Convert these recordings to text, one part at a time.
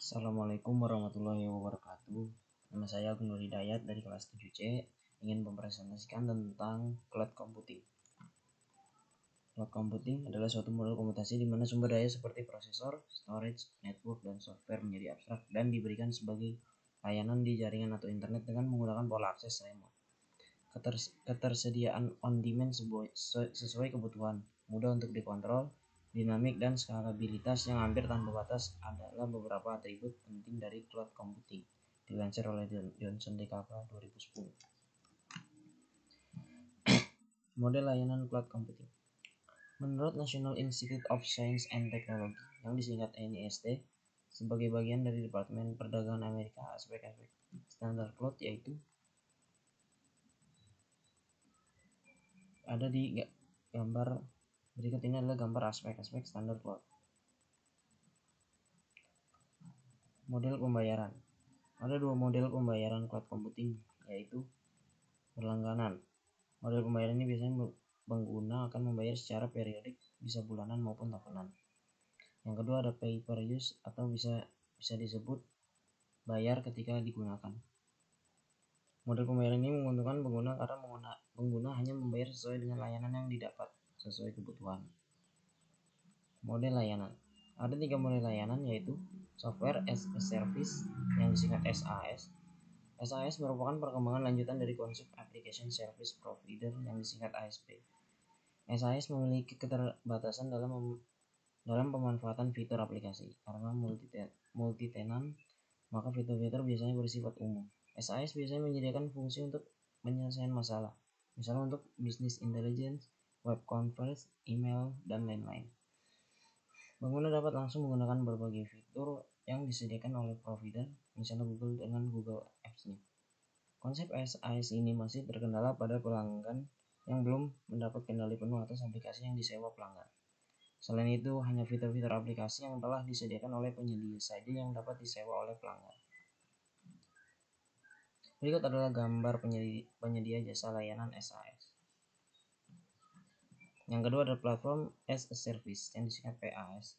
Assalamualaikum warahmatullahi wabarakatuh. Nama saya Agung Nur Hidayat dari kelas 7C, ingin mempresentasikan tentang cloud computing. Cloud computing adalah suatu model komputasi di mana sumber daya seperti prosesor, storage, network, dan software menjadi abstrak dan diberikan sebagai layanan di jaringan atau internet dengan menggunakan pola akses remote. Ketersediaan on-demand sesuai kebutuhan, mudah untuk dikontrol, dinamik, dan skalabilitas yang hampir tanpa batas adalah beberapa atribut penting dari cloud computing, dilansir oleh Johnson DKK 2010. Model layanan cloud computing. Menurut National Institute of Science and Technology, yang disingkat NIST, sebagai bagian dari Departemen Perdagangan Amerika, aspek-aspek standar cloud yaitu ada di gambar berikut. Ini adalah gambar aspek-aspek standar cloud. Model pembayaran. Ada dua model pembayaran cloud computing, yaitu berlangganan. Model pembayaran ini biasanya pengguna akan membayar secara periodik, bisa bulanan maupun tahunan. Yang kedua ada pay per use, atau bisa disebut bayar ketika digunakan. Model pembayaran ini menguntungkan pengguna karena pengguna hanya membayar sesuai dengan layanan yang didapat sesuai kebutuhan. Model layanan. Ada tiga model layanan, yaitu Software as a Service yang disingkat SAS. SAS merupakan perkembangan lanjutan dari konsep Application Service Provider yang disingkat ASP. SAS memiliki keterbatasan dalam pemanfaatan fitur aplikasi. Karena multi-tenant, maka fitur-fitur biasanya bersifat umum. SAS biasanya menyediakan fungsi untuk penyelesaian masalah, misalnya untuk business intelligence, web conference, email, dan lain-lain. Pengguna dapat langsung menggunakan berbagai fitur yang disediakan oleh provider, misalnya Google dengan Google Apps-nya. Konsep SAS ini masih terkendala pada pelanggan yang belum mendapat kendali penuh atas aplikasi yang disewa pelanggan. Selain itu, hanya fitur-fitur aplikasi yang telah disediakan oleh penyedia saja yang dapat disewa oleh pelanggan. Berikut adalah gambar penyedia jasa layanan SAS. Yang kedua adalah Platform as a Service yang disingkat PaaS.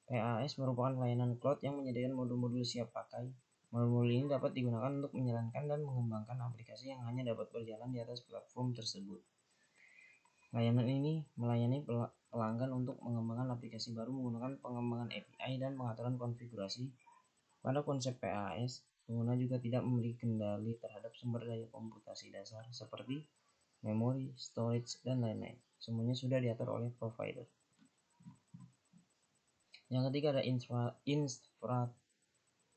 PaaS merupakan layanan cloud yang menyediakan modul-modul siap pakai. Modul-modul ini dapat digunakan untuk menjalankan dan mengembangkan aplikasi yang hanya dapat berjalan di atas platform tersebut. Layanan ini melayani pelanggan untuk mengembangkan aplikasi baru menggunakan pengembangan API dan pengaturan konfigurasi. Pada konsep PaaS, pengguna juga tidak memiliki kendali terhadap sumber daya komputasi dasar seperti memori, storage, dan lain-lain. Semuanya sudah diatur oleh provider. Yang ketiga ada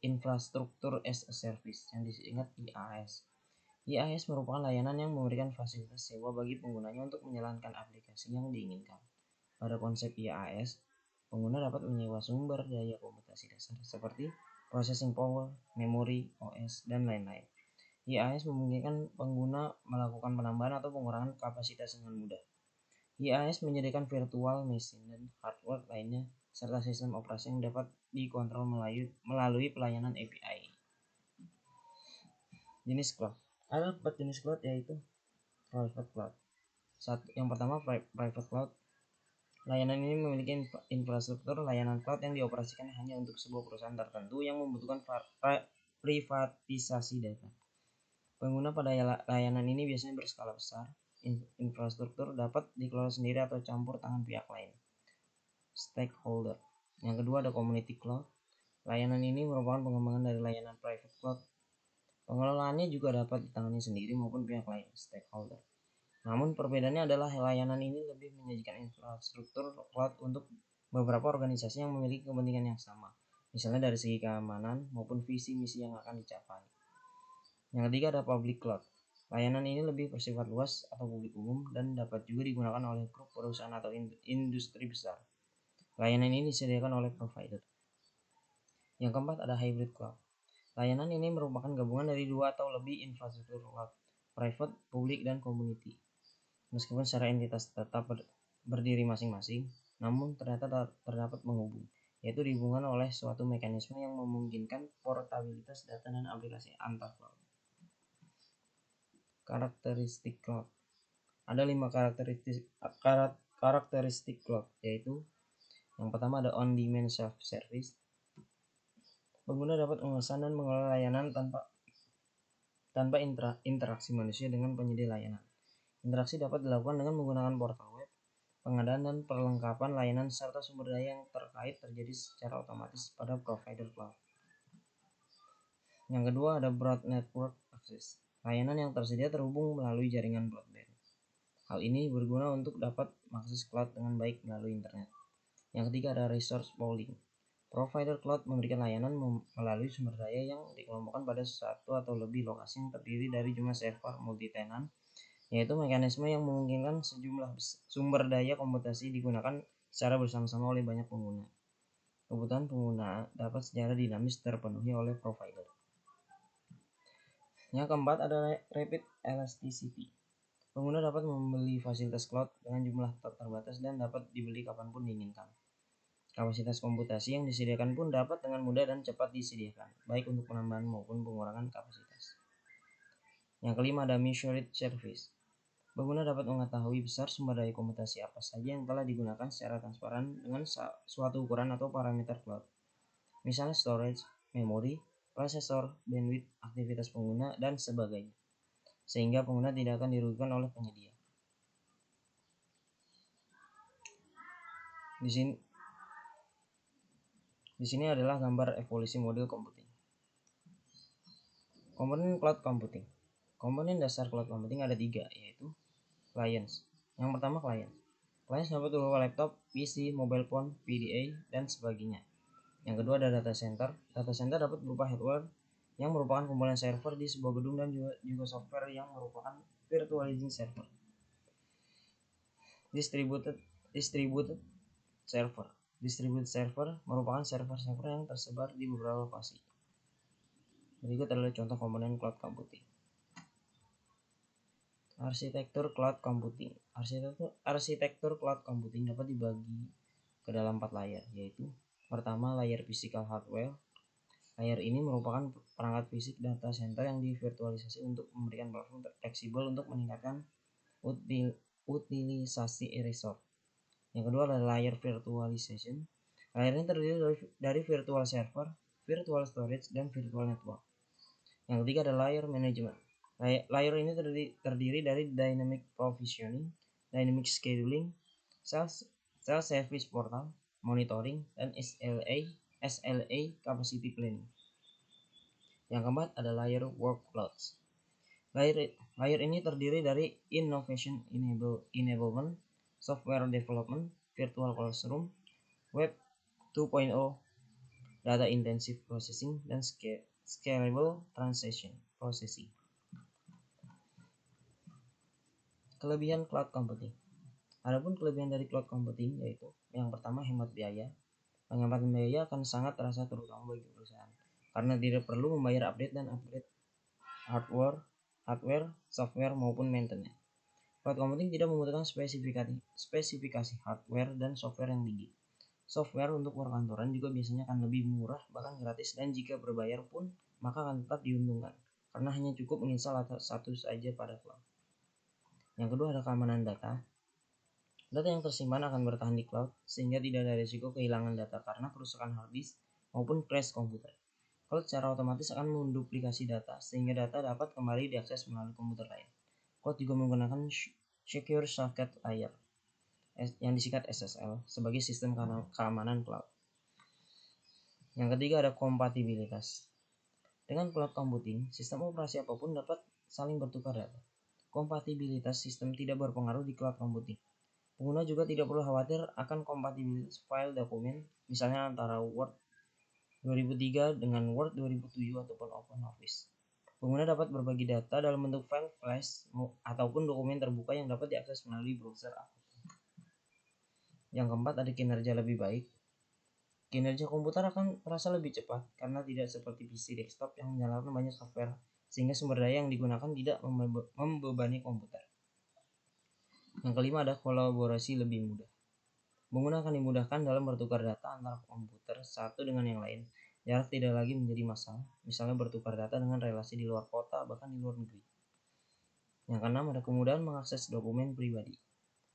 Infrastructure as a Service yang disingkat IaaS. IaaS merupakan layanan yang memberikan fasilitas sewa bagi penggunanya untuk menjalankan aplikasi yang diinginkan. Pada konsep IaaS, pengguna dapat menyewa sumber daya komputasi dasar seperti processing power, memori, OS, dan lain-lain. IaaS memungkinkan pengguna melakukan penambahan atau pengurangan kapasitas dengan mudah. IaaS menyediakan virtual machine dan hardware lainnya serta sistem operasi yang dapat dikontrol melalui pelayanan API. Jenis cloud. Ada 4 jenis cloud, yaitu private cloud. Yang pertama private cloud. Layanan ini memiliki infrastruktur layanan cloud yang dioperasikan hanya untuk sebuah perusahaan tertentu yang membutuhkan privatisasi data. Pengguna pada layanan ini biasanya berskala besar. Infrastruktur dapat dikelola sendiri atau campur tangan pihak lain. Stakeholder. Yang kedua ada community cloud. Layanan ini merupakan pengembangan dari layanan private cloud. Pengelolaannya juga dapat ditangani sendiri maupun pihak lain, stakeholder. Namun perbedaannya adalah layanan ini lebih menyajikan infrastruktur cloud untuk beberapa organisasi yang memiliki kepentingan yang sama, misalnya dari segi keamanan maupun visi misi yang akan dicapai. Yang ketiga ada public cloud. Layanan ini lebih bersifat luas atau publik umum dan dapat juga digunakan oleh grup perusahaan atau industri besar. Layanan ini disediakan oleh provider. Yang keempat ada hybrid cloud. Layanan ini merupakan gabungan dari dua atau lebih infrastruktur cloud, private, publik, dan community. Meskipun secara entitas tetap berdiri masing-masing, namun ternyata terdapat penghubung, yaitu dihubungkan oleh suatu mekanisme yang memungkinkan portabilitas data dan aplikasi antar cloud. Karakteristik cloud. Ada 5 karakteristik cloud, yaitu yang pertama ada on-demand self-service. Pengguna dapat memesan dan mengelola layanan tanpa interaksi manusia dengan penyedia layanan. Interaksi dapat dilakukan dengan menggunakan portal web, pengadaan dan perlengkapan layanan serta sumber daya yang terkait terjadi secara otomatis pada provider cloud. Yang kedua ada broad network access, layanan yang tersedia terhubung melalui jaringan broadband. Hal ini berguna untuk dapat mengakses cloud dengan baik melalui internet. Yang ketiga ada resource pooling. Provider cloud memberikan layanan melalui sumber daya yang dikelompokkan pada satu atau lebih lokasi yang terdiri dari jumlah server multi-tenant, yaitu mekanisme yang memungkinkan sejumlah sumber daya komputasi digunakan secara bersama-sama oleh banyak pengguna. Kebutuhan pengguna dapat secara dinamis terpenuhi oleh provider. Yang keempat ada rapid elasticity. Pengguna dapat membeli fasilitas cloud dengan jumlah terbatas dan dapat dibeli kapanpun diinginkan. Kapasitas komputasi yang disediakan pun dapat dengan mudah dan cepat disediakan, baik untuk penambahan maupun pengurangan kapasitas. Yang kelima ada measured service. Pengguna dapat mengetahui besar sumber daya komputasi apa saja yang telah digunakan secara transparan dengan suatu ukuran atau parameter cloud. Misalnya storage, memori, prosesor, bandwidth, aktivitas pengguna, dan sebagainya. Sehingga pengguna tidak akan dirugikan oleh penyedia. Di sini adalah gambar evolusi model computing. Komponen cloud computing. Komponen dasar cloud computing ada 3, yaitu clients. Yang pertama client. Client dapat berupa laptop, PC, mobile phone, PDA, dan sebagainya. Yang kedua ada data center. Data center dapat berupa hardware yang merupakan komponen server di sebuah gedung dan juga software yang merupakan virtualizing server. Distributed server. Distributed server merupakan server-server yang tersebar di beberapa lokasi. Berikut adalah contoh komponen cloud computing. Arsitektur cloud computing. Arsitektur cloud computing dapat dibagi ke dalam 4 layer, yaitu pertama layer physical hardware. Layer ini merupakan perangkat fisik data center yang divirtualisasi untuk memberikan platform fleksibel untuk meningkatkan utilisasi resource. Yang kedua adalah layer virtualization. Layer ini terdiri dari virtual server, virtual storage, dan virtual network. Yang ketiga adalah layer management. Layer ini terdiri dari dynamic provisioning, dynamic scheduling, self-service portal, monitoring, dan SLA capacity planning. Yang keempat ada layer workloads. Layer ini terdiri dari innovation enablement, software development, virtual classroom, web 2.0, data intensive processing, dan scalable transaction processing. Kelebihan cloud computing. Adapun kelebihan dari cloud computing yaitu yang pertama hemat biaya. Penghematan biaya akan sangat terasa terutama bagi perusahaan karena tidak perlu membayar update dan upgrade hardware, software maupun maintenance. Cloud computing tidak membutuhkan spesifikasi hardware dan software yang tinggi. Software untuk perkantoran juga biasanya akan lebih murah, bahkan gratis, dan jika berbayar pun maka akan tetap diuntungkan karena hanya cukup menginstal satu saja pada cloud. Yang kedua ada keamanan data. Data yang tersimpan akan bertahan di cloud sehingga tidak ada risiko kehilangan data karena kerusakan hard disk maupun crash komputer. Cloud secara otomatis akan menduplikasi data sehingga data dapat kembali diakses melalui komputer lain. Cloud juga menggunakan Secure Socket Layer yang disingkat SSL sebagai sistem keamanan cloud. Yang ketiga ada kompatibilitas. Dengan cloud computing, sistem operasi apapun dapat saling bertukar data. Kompatibilitas sistem tidak berpengaruh di cloud computing. Pengguna juga tidak perlu khawatir akan kompatibilitas file dokumen, misalnya antara Word 2003 dengan Word 2007 ataupun OpenOffice. Pengguna dapat berbagi data dalam bentuk file flash ataupun dokumen terbuka yang dapat diakses melalui browser apapun. Yang keempat ada kinerja lebih baik. Kinerja komputer akan terasa lebih cepat karena tidak seperti PC desktop yang menyalakan banyak software sehingga sumber daya yang digunakan tidak membebani komputer. Yang kelima ada kolaborasi lebih mudah. Pengguna akan dimudahkan dalam bertukar data antara komputer satu dengan yang lain. Jarak tidak lagi menjadi masalah, misalnya bertukar data dengan relasi di luar kota bahkan di luar negeri. Yang keenam ada kemudahan mengakses dokumen pribadi.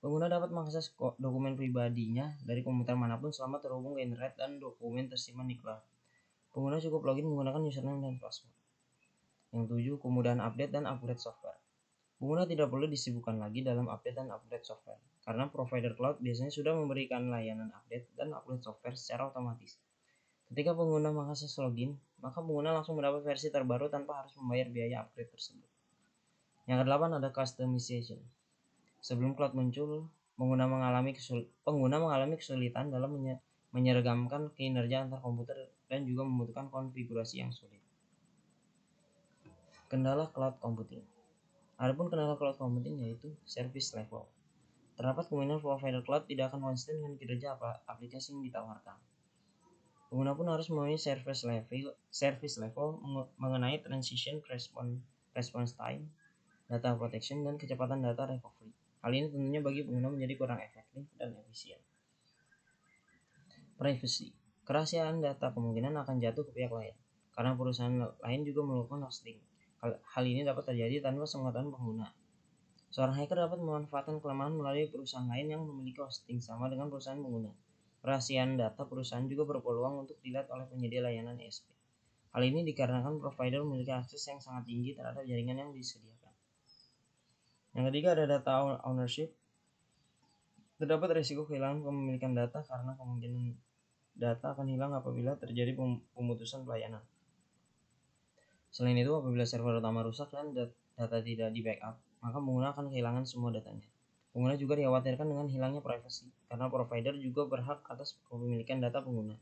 Pengguna dapat mengakses dokumen pribadinya dari komputer manapun selama terhubung ke internet dan dokumen tersimpan di cloud. Pengguna cukup login menggunakan username dan password. Yang 7, kemudahan update dan upgrade software. Pengguna tidak perlu disibukkan lagi dalam update dan upgrade software, karena provider cloud biasanya sudah memberikan layanan update dan upgrade software secara otomatis. Ketika pengguna mengakses login, maka pengguna langsung mendapat versi terbaru tanpa harus membayar biaya upgrade tersebut. Yang ke-8 ada customization. Sebelum cloud muncul, pengguna mengalami kesulitan dalam menyergamkan kinerja antar komputer dan juga membutuhkan konfigurasi yang sulit. Kendala cloud computing. Adapun kendala cloud computing yaitu service level. Terdapat kemungkinan provider cloud tidak akan konsisten dengan kinerja aplikasi yang ditawarkan. Pengguna pun harus memenuhi service level mengenai transition response time, data protection, dan kecepatan data recovery. Hal ini tentunya bagi pengguna menjadi kurang efektif dan efisien. Privacy. Kerahasiaan data kemungkinan akan jatuh ke pihak lain, karena perusahaan lain juga melakukan hosting. Hal ini dapat terjadi tanpa sepengetahuan pengguna. Seorang hacker dapat memanfaatkan kelemahan melalui perusahaan lain yang memiliki hosting sama dengan perusahaan pengguna. Kerahasiaan data perusahaan juga berpeluang untuk dilihat oleh penyedia layanan ISP. Hal ini dikarenakan provider memiliki akses yang sangat tinggi terhadap jaringan yang disediakan. Yang ketiga ada data ownership. Terdapat risiko kehilangan kepemilikan data karena kemungkinan data akan hilang apabila terjadi pemutusan pelayanan. Selain itu, apabila server utama rusak dan data tidak di-backup, maka pengguna akan kehilangan semua datanya. Pengguna juga dikhawatirkan dengan hilangnya privasi, karena provider juga berhak atas kepemilikan data pengguna.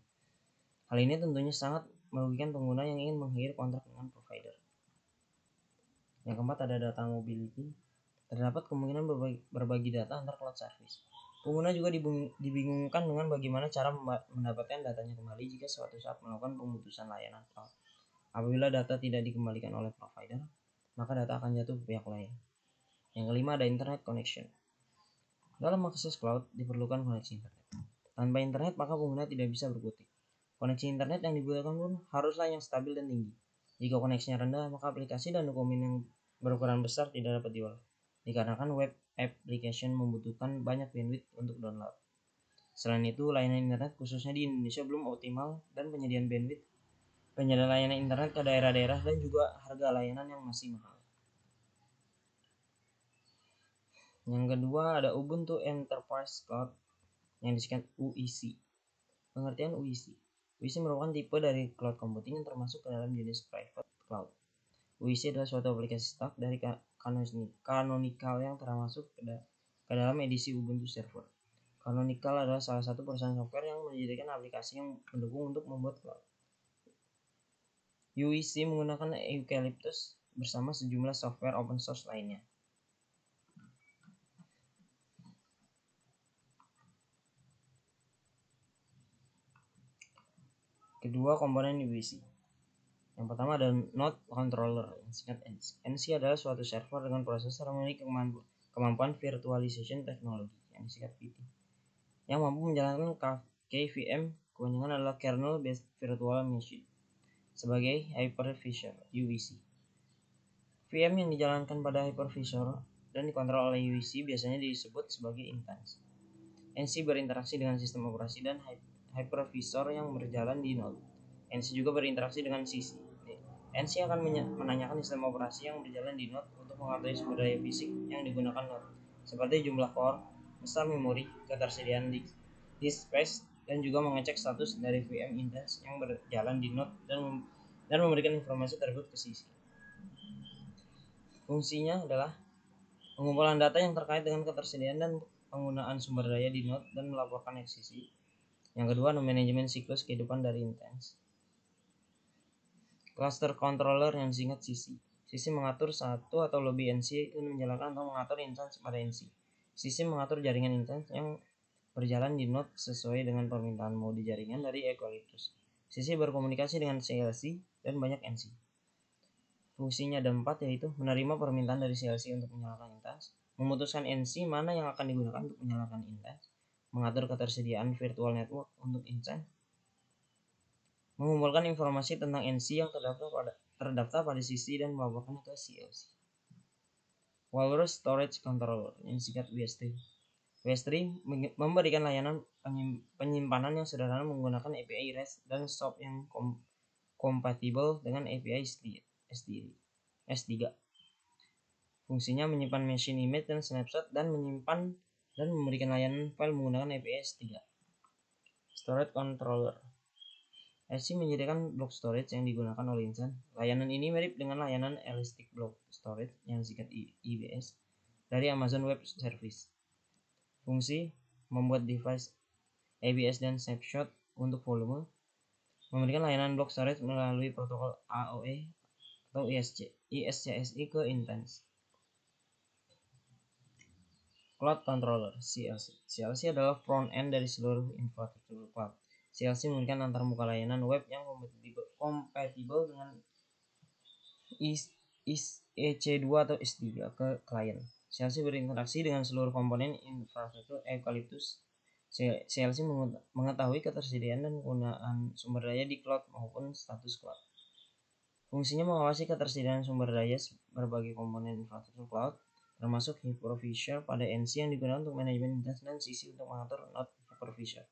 Hal ini tentunya sangat merugikan pengguna yang ingin mengakhiri kontrak dengan provider. Yang keempat ada data mobility. Terdapat kemungkinan berbagi data antar cloud service. Pengguna juga dibingungkan dengan bagaimana cara mendapatkan datanya kembali jika suatu saat melakukan pemutusan layanan cloud. Apabila data tidak dikembalikan oleh provider, maka data akan jatuh ke pihak lain. Yang kelima ada internet connection. Dalam akses cloud diperlukan koneksi internet. Tanpa internet maka pengguna tidak bisa berkutik. Koneksi internet yang dibutuhkan pun haruslah yang stabil dan tinggi. Jika koneksinya rendah, maka aplikasi dan dokumen yang berukuran besar tidak dapat diolah, dikarenakan web application membutuhkan banyak bandwidth untuk download. Selain itu, layanan internet khususnya di Indonesia belum optimal dan penyediaan layanan internet ke daerah-daerah dan juga harga layanan yang masih mahal. Yang kedua ada Ubuntu Enterprise Cloud yang disingkat UEC. Pengertian UEC. UEC merupakan tipe dari cloud computing yang termasuk ke dalam jenis private cloud. UEC adalah suatu aplikasi stack dari Canonical yang termasuk ke dalam edisi Ubuntu Server. Canonical adalah salah satu perusahaan software yang menyediakan aplikasi yang mendukung untuk membuat cloud. UEC menggunakan Eucalyptus bersama sejumlah software open source lainnya. Kedua komponen UEC. Yang pertama ada Node Controller yang disingkat NC. NC adalah suatu server dengan prosesor yang memiliki kemampuan virtualization technology yang disingkat VT, yang mampu menjalankan KVM. Kebanyakan adalah kernel based virtual machine sebagai hypervisor UEC. VM yang dijalankan pada hypervisor dan dikontrol oleh UEC biasanya disebut sebagai instance. NC berinteraksi dengan sistem operasi dan hypervisor yang berjalan di node. NC juga berinteraksi dengan CC. NC akan menanyakan sistem operasi yang berjalan di node untuk mengetahui sumber daya fisik yang digunakan node, seperti jumlah core, besar memori, ketersediaan disk space, dan juga mengecek status dari VM instance yang berjalan di node dan memberikan informasi tersebut ke CC. Fungsinya adalah pengumpulan data yang terkait dengan ketersediaan dan penggunaan sumber daya di node dan melaporkan ke CC. Yang kedua, manajemen siklus kehidupan dari instance. Cluster controller yang disingkat CC. CC mengatur satu atau lebih NC dan menjalankan atau mengatur instance pada NC. CC mengatur jaringan instance yang berjalan di node sesuai dengan permintaan mode jaringan dari Eucalyptus. CC berkomunikasi dengan CLC dan banyak NC. Fungsinya ada 4, yaitu menerima permintaan dari CLC untuk menyalakan instance, memutuskan NC mana yang akan digunakan untuk menyalakan instance, mengatur ketersediaan virtual network untuk instance, mengumpulkan informasi tentang NC yang terdaftar pada CC dan melaporkannya ke CLC. Walrus Storage Controller yang disingkat WS3. WS3 memberikan layanan penyimpanan yang sederhana menggunakan API REST dan SOAP yang kompatibel dengan API S3. Fungsinya menyimpan machine image dan snapshot dan menyimpan dan memberikan layanan file menggunakan API S3. Storage controller. S3 menyediakan block storage yang digunakan oleh insan. Layanan ini mirip dengan layanan Elastic Block Storage yang disingkat EBS dari Amazon Web Service. Fungsi membuat device ABS dan snapshot untuk volume, memberikan layanan block storage melalui protokol AOE atau ISCSI ke Intense. Cloud Controller (CLC). CLC adalah front end dari seluruh infrastruktur cloud. CLC memberikan antarmuka layanan web yang kompatibel dengan EC2 atau S3 ke klien. CLC berinteraksi dengan seluruh komponen infrastruktur Eucalyptus. CLC mengetahui ketersediaan dan penggunaan sumber daya di cloud maupun status cloud. Fungsinya mengawasi ketersediaan sumber daya berbagai komponen infrastruktur cloud, termasuk hypervisor pada NC yang digunakan untuk manajemen instansi dan CC untuk mengatur node hypervisor.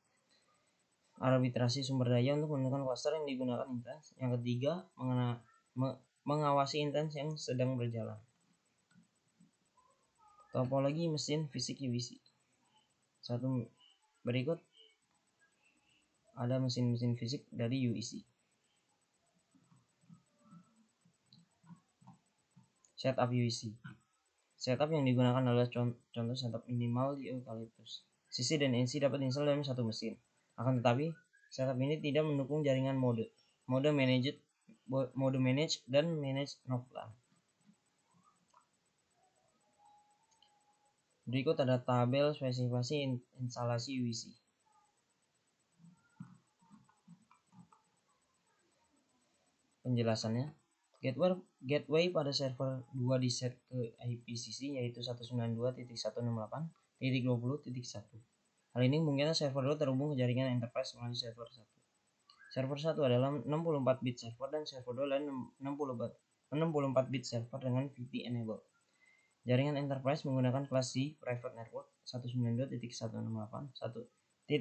Arbitrasi sumber daya untuk menentukan cluster yang digunakan instansi. Yang ketiga, mengawasi instansi yang sedang berjalan. Topologi mesin fisik UEC. Berikut ada mesin-mesin fisik dari UEC. Setup UEC. Setup yang digunakan adalah contoh setup minimal di Eucalyptus. CC dan NC dapat diinstal dalam satu mesin. Akan tetapi, setup ini tidak mendukung jaringan mode manage dan manage node plan. Berikut ada tabel spesifikasi instalasi UEC. Penjelasannya, gateway pada server 2 diset ke IPCC yaitu 192.168.20.1. Hal ini memungkinkan server 2 terhubung ke jaringan enterprise melalui server 1. Server 1 adalah 64 bit server dan server 2 adalah 64 bit server dengan VT enable. Jaringan enterprise menggunakan kelas C private network 192.168.1.10.0.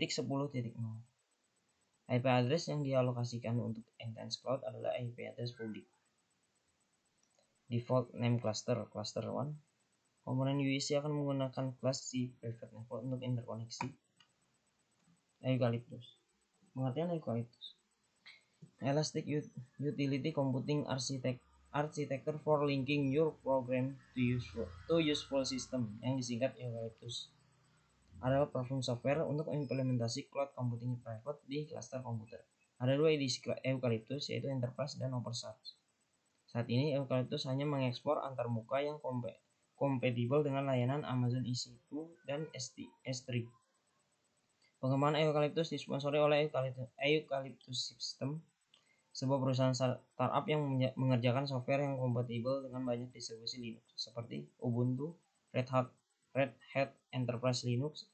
IP address yang dialokasikan untuk Intense Cloud adalah IP address publik. Default name cluster 1. Komponen UEC akan menggunakan kelas C private network untuk interkoneksi. Eucalyptus. Pengertian Eucalyptus. Elastic Utility Computing Architecture for linking your program to useful system yang disingkat Eucalyptus adalah platform software untuk implementasi cloud computing private di cluster komputer. Ada dua edisi Eucalyptus yaitu Enterprise dan Overcharge. Saat ini Eucalyptus hanya mengekspor antarmuka yang kompatibel dengan layanan Amazon EC2 dan S3. Pengembangan Eucalyptus disponsori oleh Eucalyptus System, sebuah perusahaan startup yang mengerjakan software yang kompatibel dengan banyak distribusi Linux seperti Ubuntu, Red Hat Enterprise Linux,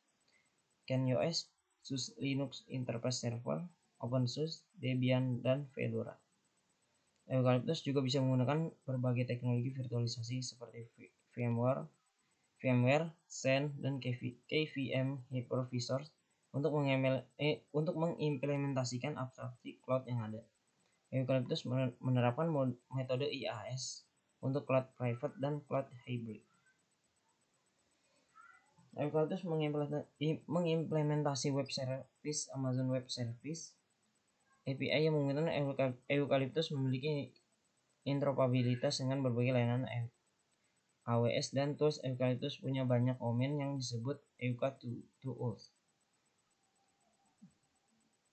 CentOS, SUSE Linux Enterprise Server, OpenSUSE, Debian, dan Fedora. Eucalyptus juga bisa menggunakan berbagai teknologi virtualisasi seperti VMware, Xen, dan KVM hypervisors untuk mengimplementasikan abstraksi cloud yang ada. Eucalyptus menerapkan metode IaaS untuk cloud private dan cloud hybrid. Eucalyptus mengimplementasi web service Amazon Web Service. API yang menggunakan Eucalyptus memiliki interoperabilitas dengan berbagai layanan AWS dan tools. Eucalyptus punya banyak domain yang disebut Euca-tools.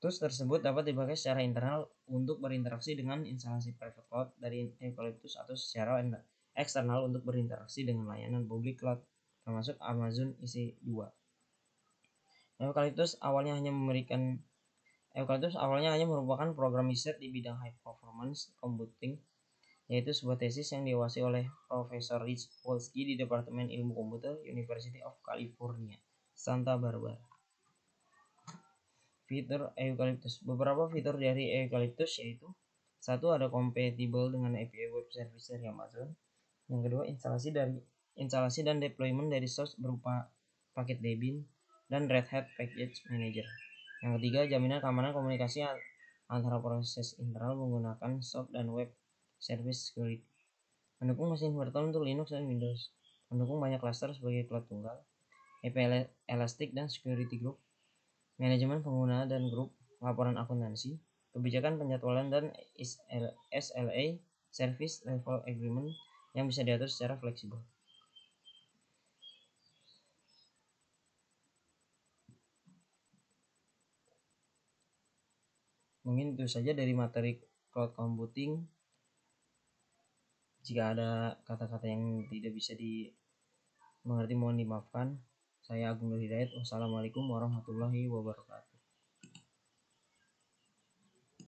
Tools tersebut dapat dipakai secara internal untuk berinteraksi dengan instalasi private cloud dari Eucalyptus atau secara eksternal untuk berinteraksi dengan layanan public cloud, termasuk Amazon EC2. Eucalyptus awalnya hanya merupakan program riset di bidang high performance computing, yaitu sebuah tesis yang diawasi oleh Profesor Rich Wolski di Departemen Ilmu Komputer University of California, Santa Barbara. Fitur Eucalyptus. Beberapa fitur dari Eucalyptus yaitu: 1. Ada kompatibel dengan API Web Service dari Amazon. Yang kedua, instalasi dan deployment dari source berupa paket Debian dan Red Hat Package Manager. Yang ketiga, jaminan keamanan komunikasi antara proses internal menggunakan SOAP dan Web Service Security. Mendukung mesin virtual untuk Linux dan Windows. Mendukung banyak cluster sebagai cloud tunggal, IP Elastic dan Security Group, manajemen pengguna dan grup, laporan akuntansi, kebijakan penjadwalan dan SLA Service Level Agreement yang bisa diatur secara fleksibel. Mungkin itu saja dari materi cloud computing. Jika ada kata-kata yang tidak bisa dimengerti mohon dimaafkan. Saya Agung Nur Hidayat. Wassalamualaikum warahmatullahi wabarakatuh.